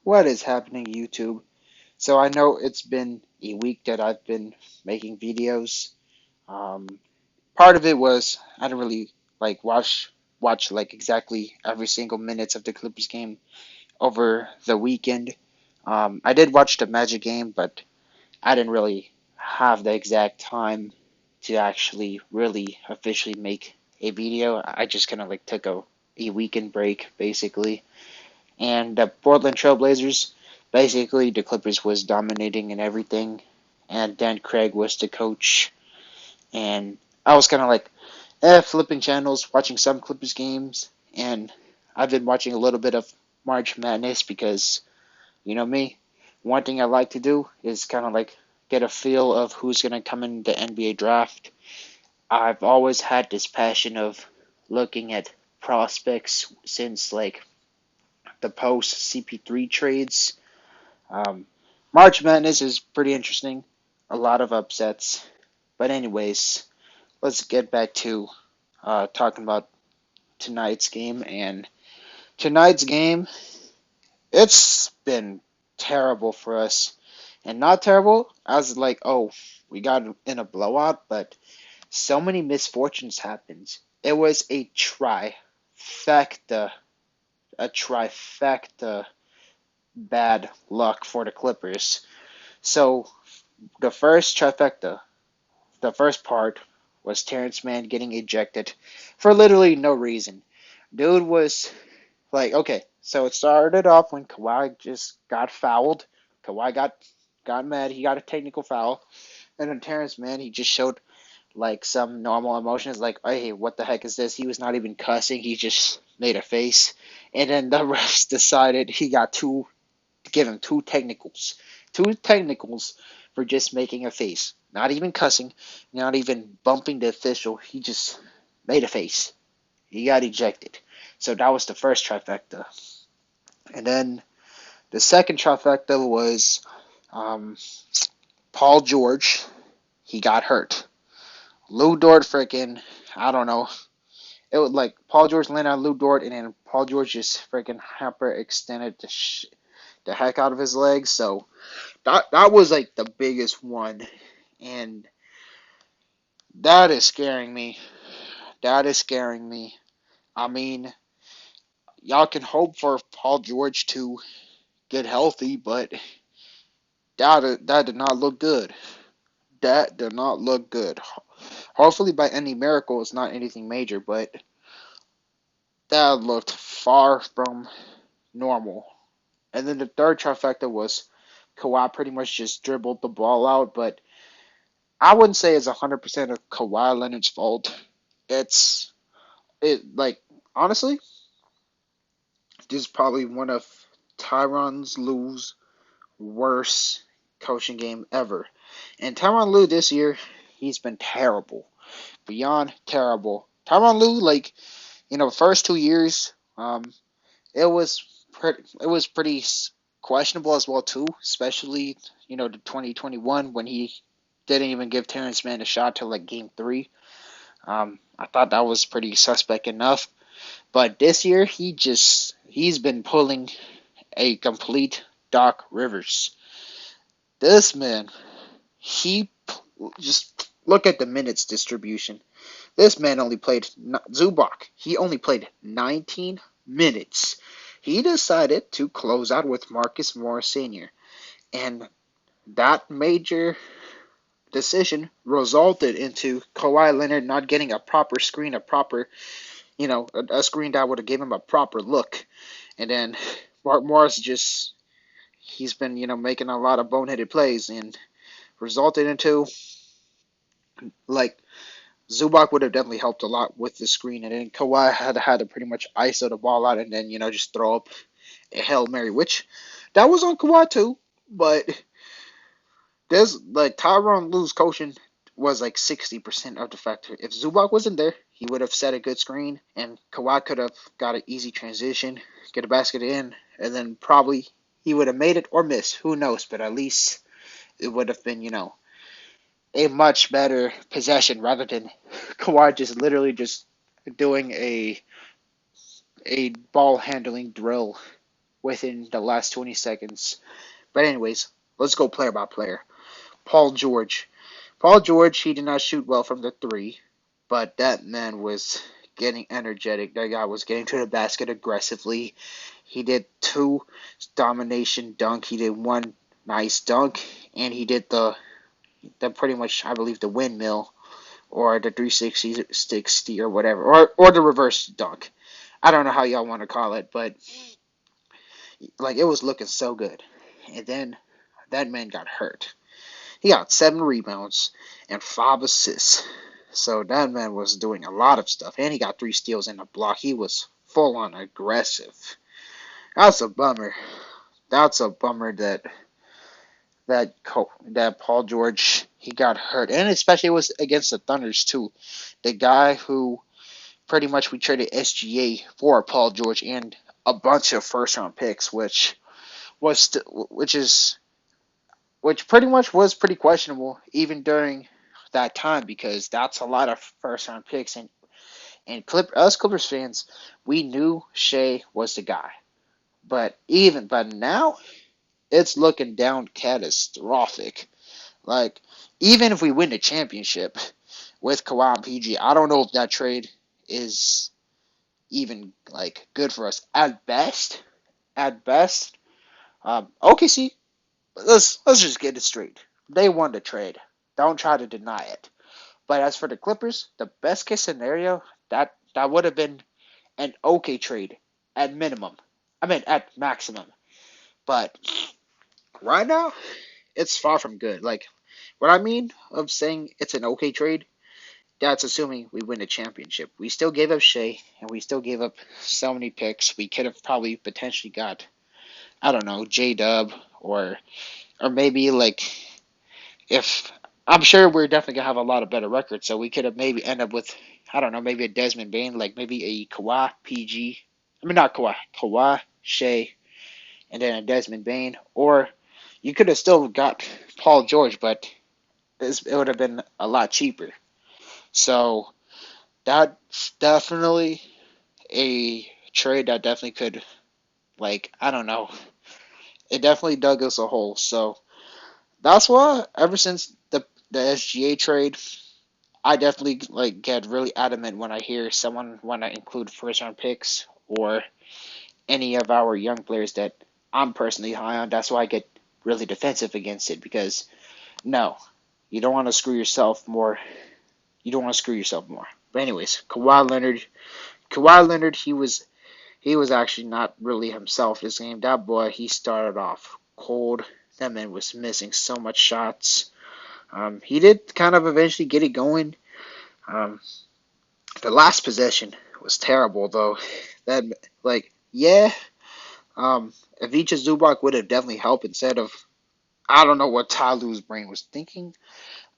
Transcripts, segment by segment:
What is happening, YouTube? So I know it's been a week that I've been making videos. Um, Part of it was I didn't really watch like exactly every single minutes of the Clippers game over the weekend. I did watch the Magic game, but I didn't really have the exact time to actually really officially make a video. I just kind of like took a weekend break basically. And the Portland Trailblazers, basically, the Clippers was dominating in everything, and Dan Craig was the coach. And I was kind of like, flipping channels, watching some Clippers games, and I've been watching a little bit of March Madness because, you know me, one thing I like to do is kind of like get a feel of who's going to come in the NBA draft. I've always had this passion of looking at prospects since like the post CP3 trades. Um, March Madness is pretty interesting. A lot of upsets. But anyways, let's get back to talking about tonight's game. And tonight's game, it's been terrible for us. And not terrible as like, oh, we got in a blowout, but so many misfortunes happened. It was a trifecta bad luck for the Clippers. So the first trifecta, the first part was Terrence Mann getting ejected for literally no reason. Dude was like, okay, so it started off when Kawhi just got fouled. Kawhi got mad. He got a technical foul, and then Terrence Mann he just showed like some normal emotions, like, hey, what the heck is this? He was not even cussing. He just made a face, and then the refs decided he got to give him two technicals for just making a face, not even cussing, not even bumping the official. He just made a face. He got ejected. So that was the first trifecta, and then the second trifecta was um, Paul George. He got hurt. Lou Dort freaking, I don't know. It was like Paul George landed on Lou Dort, and then Paul George just freaking hyper extended the heck out of his legs. So that was like the biggest one, and that is scaring me. That is scaring me. I mean, y'all can hope for Paul George to get healthy, but that did not look good. That did not look good. Hopefully, by any miracle, it's not anything major, but that looked far from normal. And then the third trifecta was Kawhi pretty much just dribbled the ball out, but I wouldn't say it's 100% of Kawhi Leonard's fault. It's it like honestly, this is probably one of Tyronn Lue's worst coaching game ever. And Tyronn Lue this year, he's been terrible, beyond terrible. Tyronn Lue, like first 2 years, it was pretty questionable as well too, especially the 2021 when he didn't even give Terrence Mann a shot till like game three. I thought that was pretty suspect enough. But this year, he's been pulling a complete Doc Rivers. This man, he just look at the minutes distribution. This man only played Zubac. He only played 19 minutes. He decided to close out with Marcus Morris Sr. And that major decision resulted into Kawhi Leonard not getting a proper screen, a screen that would have given him a proper look. And then Mark Morris just he's been making a lot of boneheaded plays and resulted into like Zubac would have definitely helped a lot with the screen, and then Kawhi had to pretty much ISO the ball out and then just throw up a Hail Mary, which that was on Kawhi too, but there's like Tyronn Lue's coaching was like 60% of the factor. If Zubac wasn't there, he would have set a good screen, and Kawhi could have got an easy transition, get a basket in, and then probably he would have made it or missed. Who knows? But at least it would have been, a much better possession rather than Kawhi just literally just doing a ball handling drill within the last 20 seconds. But anyways, let's go player by player. Paul George. Paul George, he did not shoot well from the three, but that man was getting energetic. That guy was getting to the basket aggressively. He did two domination dunk. He did one nice dunk, and he did the pretty much, I believe, the windmill or the 360 or whatever, or the reverse dunk. I don't know how y'all want to call it, but like it was looking so good. And then that man got hurt. He got 7 rebounds and 5 assists. So that man was doing a lot of stuff, and he got 3 steals and a block. He was full on aggressive. That's a bummer. That's a bummer that Paul George he got hurt, and especially it was against the Thunders too. The guy who pretty much we traded SGA for Paul George and a bunch of first round picks, which pretty much was pretty questionable even during that time because that's a lot of first round picks and us Clippers fans we knew Shea was the guy, but now it's looking down catastrophic. Like even if we win the championship with Kawhi and PG, I don't know if that trade is even like good for us at best. OKC, let's just get it straight. They won the trade. Don't try to deny it. But as for the Clippers, the best case scenario that would have been an okay trade at minimum. I mean at maximum. But right now, it's far from good. Like what I mean of saying it's an okay trade, that's assuming we win the championship. We still gave up Shea and we still gave up so many picks. We could have probably potentially got I don't know, J Dub or maybe like if I'm sure we're definitely gonna have a lot of better records, so we could have maybe end up with I don't know, maybe a Desmond Bain, like maybe a Kawhi PG. I mean not Kawhi Shea, and then a Desmond Bain, or you could have still got Paul George, but it would have been a lot cheaper. So that's definitely a trade that definitely could like I don't know, it definitely dug us a hole. So that's why ever since the SGA trade, I definitely like get really adamant when I hear someone want to include first round picks or any of our young players that I'm personally high on. That's why I get really defensive against it because no, you don't want to screw yourself more. You don't want to screw yourself more. But anyways, Kawhi Leonard, he was actually not really himself this game. That boy, he started off cold. That man was missing so much shots. He did kind of eventually get it going. Um, the last possession was terrible though. That like yeah. Ivica Zubac would have definitely helped instead of I don't know what Ty Lue's brain was thinking,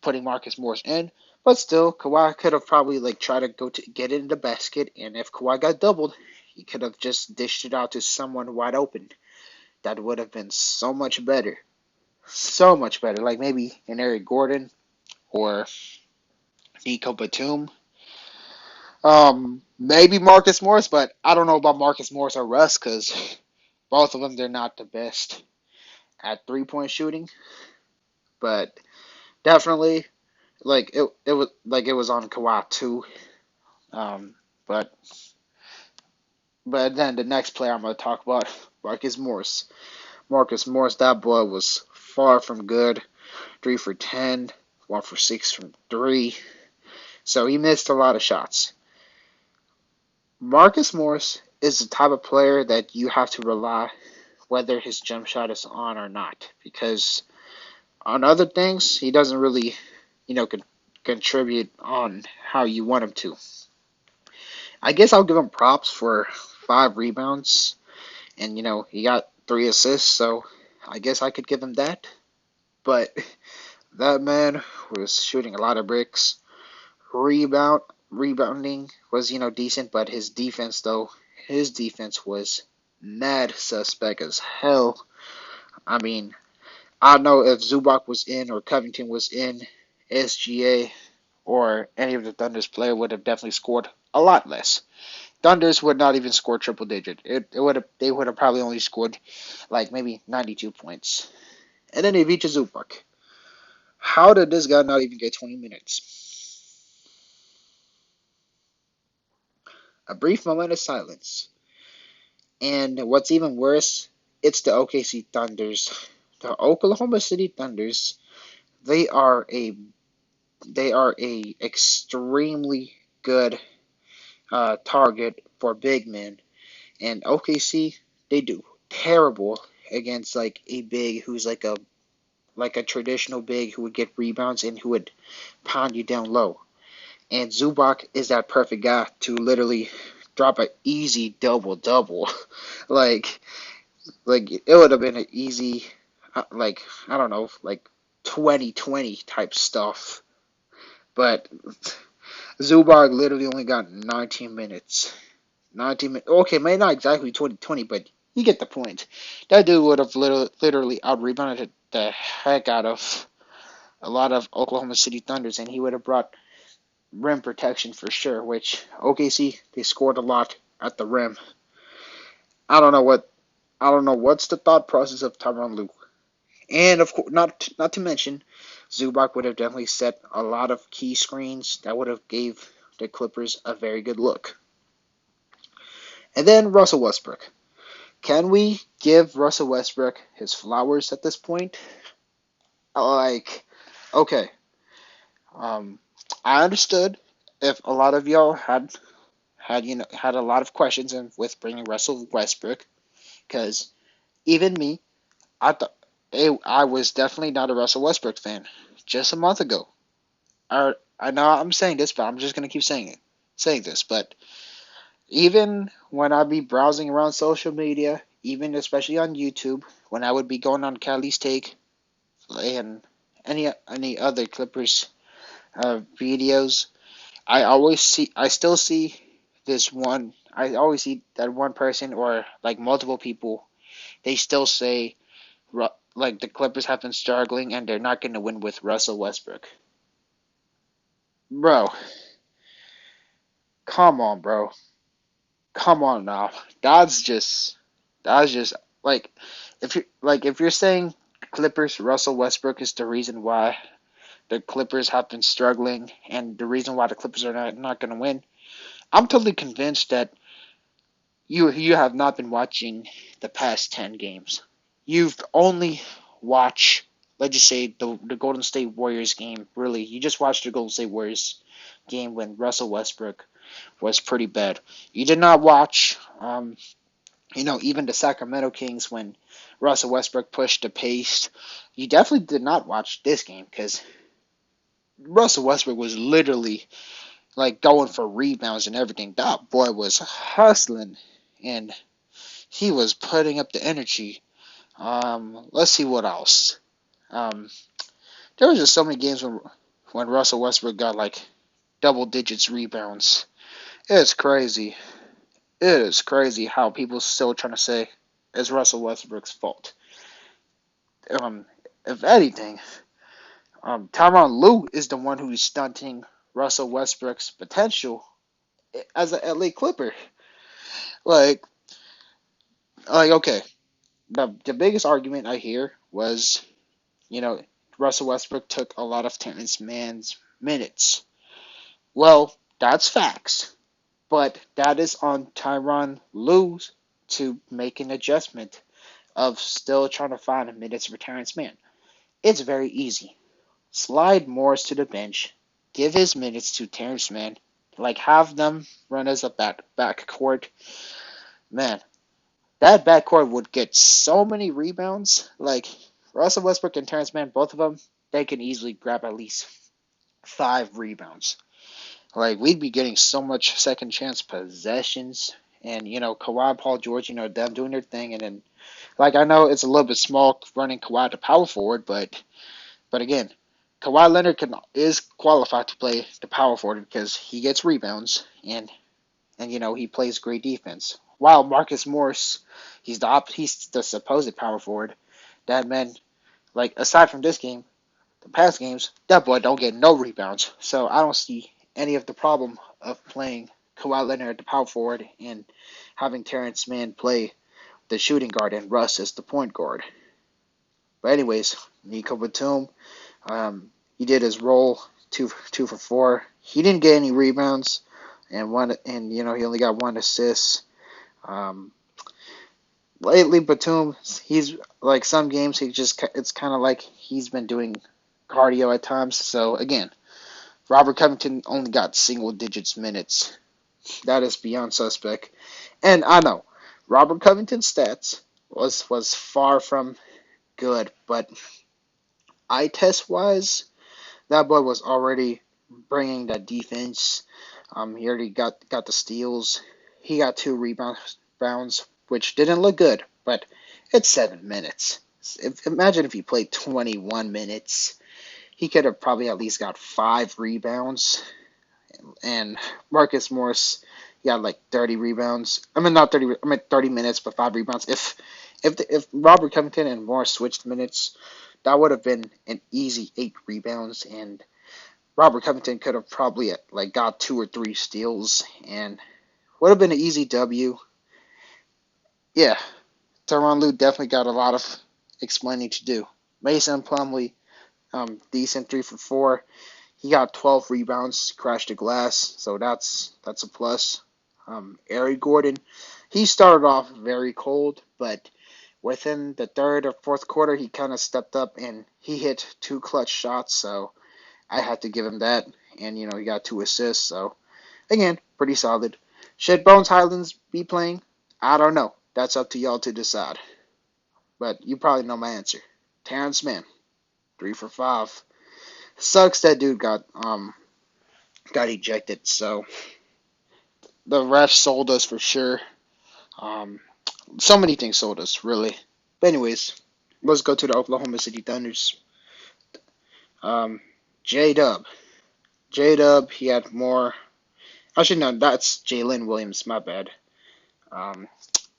putting Marcus Morris in. But still, Kawhi could have probably like tried to go to get it in the basket, and if Kawhi got doubled, he could have just dished it out to someone wide open. That would have been so much better, so much better. Like maybe an Eric Gordon or Nico Batum. Maybe Marcus Morris, but I don't know about Marcus Morris or Russ because both of them they're not the best at 3-point shooting. But definitely, like it was on Kawhi too. Um, but but then the next player I'm gonna talk about, Marcus Morris. Marcus Morris, that boy was far from good. 3 for 10, 1 for 6 from three. So he missed a lot of shots. Marcus Morris is the type of player that you have to rely whether his jump shot is on or not. Because on other things, he doesn't really, contribute on how you want him to. I guess I'll give him props for 5 rebounds, and he got 3 assists, so I guess I could give him that. But that man was shooting a lot of bricks. Rebounding was decent, but his defense was mad suspect as hell. I mean, I don't know if Zubac was in or Covington was in, SGA or any of the Thunder's player would have definitely scored a lot less. Thunders would not even score triple digit. It would have they would have probably only scored like maybe 92 points. And then Ivica Zubac. How did this guy not even get 20 minutes? A brief moment of silence. And what's even worse, it's the OKC Thunders. The Oklahoma City Thunders, they are a extremely good target for big men. And OKC, they do terrible against like a big who's like a traditional big who would get rebounds and who would pound you down low. And Zubac is that perfect guy to literally drop an easy double double. like like it would have been an easy like I don't know like 2020 type stuff. But Zubac literally only got 19 minutes. 19 minutes. Okay, maybe not exactly 2020, but you get the point. That dude would have literally out rebounded the heck out of a lot of Oklahoma City Thunders, and he would have brought rim protection for sure. Which OKC they scored a lot at the rim. I don't know what I don't know what's the thought process of Tyronn Lue, and of course not to mention Zubac would have definitely set a lot of key screens that would have gave the Clippers a very good look. And then Russell Westbrook. Can we give Russell Westbrook his flowers at this point? Like, okay, um, I understood if a lot of y'all had a lot of questions with bringing Russell Westbrook, because even me, I thought I was definitely not a Russell Westbrook fan just a month ago. I know I'm saying this, but I'm just gonna keep saying this. But even when I'd be browsing around social media, even especially on YouTube, when I would be going on Cali's Take and any other Clippers videos, I still see this one. I always see that one person or like multiple people. They still say like the Clippers have been struggling and they're not going to win with Russell Westbrook. Bro, come on, bro, come on now. That's just like if you're saying Clippers Russell Westbrook is the reason why the Clippers have been struggling and the reason why the Clippers are not going to win. I'm totally convinced that you have not been watching the past 10 games. You've only watched, let's just say, the Golden State Warriors game. Really, you just watched the Golden State Warriors game when Russell Westbrook was pretty bad. You did not watch, even the Sacramento Kings when Russell Westbrook pushed the pace. You definitely did not watch this game because Russell Westbrook was literally like going for rebounds and everything. That boy was hustling and he was putting up the energy. Let's see what else. Um, there was just so many games when Russell Westbrook got like double digits rebounds. It's crazy. It is crazy how people still trying to say it's Russell Westbrook's fault. Um, if anything, Tyronn Lue is the one who's stunting Russell Westbrook's potential as an LA Clipper. Like, okay, the biggest argument I hear was, you know, Russell Westbrook took a lot of Terrence Mann's minutes. Well, that's facts, but that is on Tyronn Lue to make an adjustment of still trying to find minutes for Terrence Mann. It's very easy. Slide Morris to the bench, give his minutes to Terrence Mann, like have them run as a backcourt. Man, that backcourt would get so many rebounds. Like Russell Westbrook and Terrence Mann, both of them, they can easily grab at least 5 rebounds. Like we'd be getting so much second chance possessions, and Kawhi, Paul George, them doing their thing, and then like I know it's a little bit small running Kawhi to power forward, but again, Kawhi Leonard is qualified to play the power forward because he gets rebounds and he plays great defense. While Marcus Morris, he's the supposed power forward. That man, like aside from this game, the past games, that boy don't get no rebounds. So I don't see any of the problem of playing Kawhi Leonard at the power forward and having Terrence Mann play the shooting guard and Russ as the point guard. But anyways, Nico Batum, he did his role, two for four. He didn't get any rebounds, and he only got one assist. Um, Lately, Batum, he's like some games it's kind of like he's been doing cardio at times. So again, Robert Covington only got single digits minutes. That is beyond suspect. And I know Robert Covington's stats was far from good, but eye test wise, that boy was already bringing that defense. He already got the steals. He got two rebounds, which didn't look good, but it's 7 minutes. Imagine if he played 21 minutes. He could have probably at least got 5 rebounds. And Marcus Morris, he had like 30 rebounds. I mean, not 30. I mean 30 minutes, but 5 rebounds. If Robert Covington and Morris switched minutes, that would have been an easy 8 rebounds, and Robert Covington could have probably like got 2 or 3 steals, and would have been an easy W. Yeah, Tyronn Lue definitely got a lot of explaining to do. Mason Plumlee, decent 3 for 4. He got 12 rebounds, crashed the glass, so that's a plus. Eric Gordon, he started off very cold, but within the third or fourth quarter, he kind of stepped up and he hit 2 clutch shots, so I had to give him that. And, he got 2 assists, so again, pretty solid. Should Bones Highlands be playing? I don't know. That's up to y'all to decide. But you probably know my answer. Terrence Mann, 3 for 5. Sucks that dude got ejected, so the refs sold us for sure. Um, so many things sold us, really. But anyways, let's go to the Oklahoma City Thunders. Um, J Dub. J Dub, he had more. Actually, no, that's Jalen Williams. My bad. Um,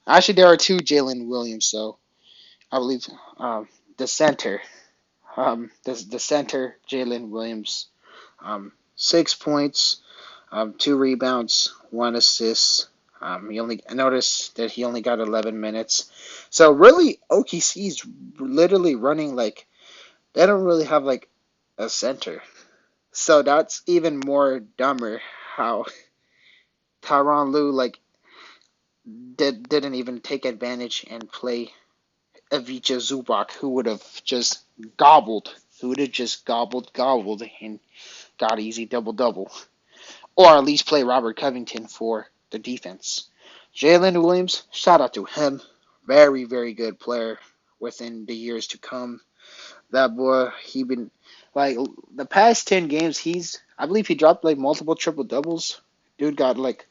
actually, there are two Jalen Williams, so I believe the center. The center, Jalen Williams. 6 points, 2 rebounds, 1 assist. I noticed that he only got 11 minutes. So really, OKC's literally running like they don't really have like a center. So that's even more dumber how Tyronn Lue like didn't even take advantage and play Ivica Zubac, who would have just gobbled and got easy double. Or at least play Robert Covington for the defense. Jalen Williams, shout out to him. Very, very good player within the years to come. That boy, he been like the past 10 games, I believe he dropped like multiple triple doubles. Dude got like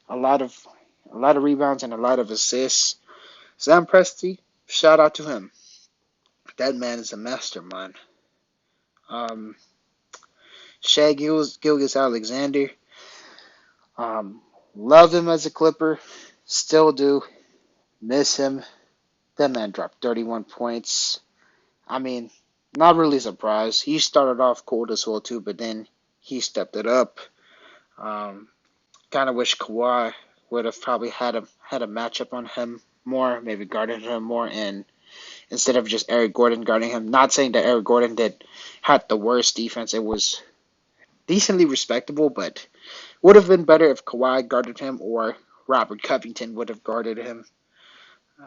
a lot of rebounds and a lot of assists. Sam Presti, shout out to him. That man is a mastermind. Um, Shai Gilgeous-Alexander, love him as a Clipper, still do. Miss him. That man dropped 31 points. I mean, not really surprised. He started off cold as well too, but then he stepped it up. Kind of wish Kawhi would have probably had a matchup on him more, maybe guarded him more, and instead of just Eric Gordon guarding him. Not saying that Eric Gordon had the worst defense. It was decently respectable, but would have been better if Kawhi guarded him or Robert Covington would have guarded him.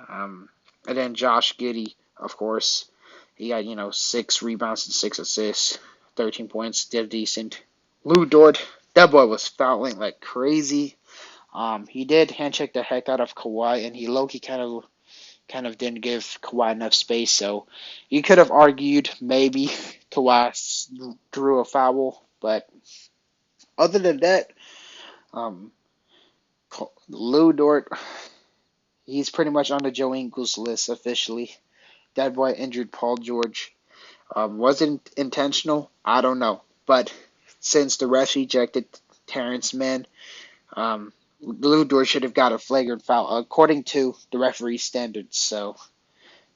And then Josh Giddey, of course, he got 6 rebounds and 6 assists, 13 points, did decent. Lu Dort, that boy was fouling like crazy. He did handshake the heck out of Kawhi, and he low-key kind of didn't give Kawhi enough space. So you could have argued maybe Kawhi drew a foul, but other than that, Lu Dort, he's pretty much on the Joe Ingles list officially. That boy injured Paul George. Wasn't intentional? I don't know. But since the refs ejected Terrence Mann, Lu Dort should have got a flagrant foul according to the referee standards. So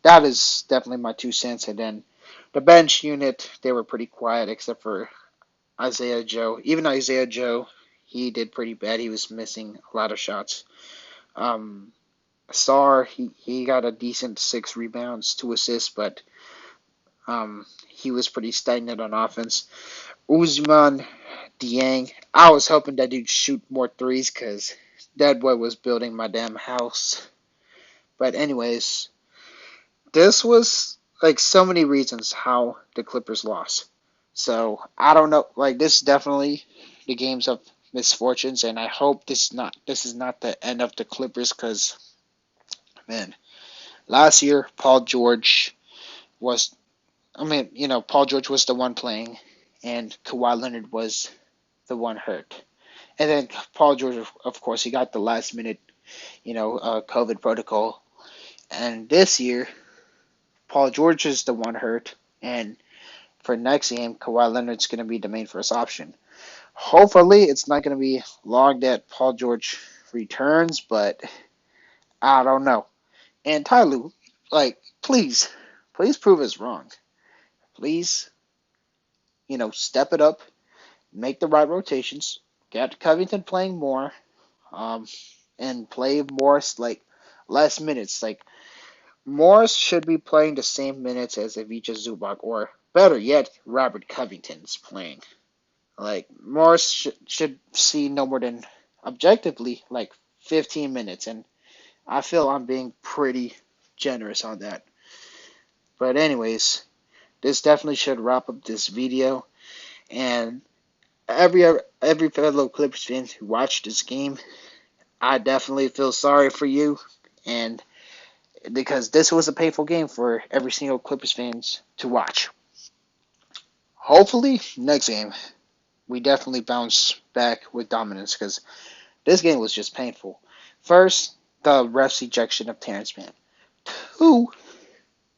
that is definitely my 2 cents. And then the bench unit, they were pretty quiet except for Isaiah Joe. Even Isaiah Joe, he did pretty bad. He was missing a lot of shots. Sarr, he got a decent 6 rebounds, 2 assists, but he was pretty stagnant on offense. Uzman Dieng, I was hoping that he'd shoot more threes because that boy was building my damn house. But anyways, this was like so many reasons how the Clippers lost. So I don't know. Like this is definitely the games of misfortunes, and I hope this is not the end of the Clippers because man, last year Paul George was. I mean, Paul George was the one playing, and Kawhi Leonard was the one hurt. And then Paul George, of course, he got the last minute, COVID protocol. And this year, Paul George is the one hurt, and for next game, Kawhi Leonard's going to be the main first option. Hopefully, it's not going to be long that Paul George returns, but I don't know. And Ty Lue, like, please prove us wrong. Please, step it up, make the right rotations, get Covington playing more, um, and play Morris like less minutes. Like Morris should be playing the same minutes as Ivica Zubac, or better yet, Robert Covington's playing. Like Morris should see no more than objectively like 15 minutes, and I feel I'm being pretty generous on that. But anyways, this definitely should wrap up this video, and every fellow Clippers fan who watched this game, I definitely feel sorry for you, and because this was a painful game for every single Clippers fans to watch. Hopefully, next game we definitely bounce back with dominance because this game was just painful. First, the ref's ejection of Terrence Mann. 2,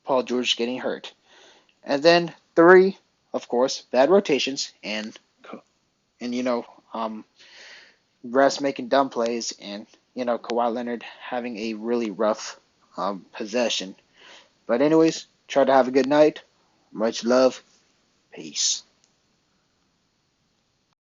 Paul George getting hurt, and then 3, of course, bad rotations and refs making dumb plays and Kawhi Leonard having a really rough possession. But anyways, try to have a good night. Much love. Peace.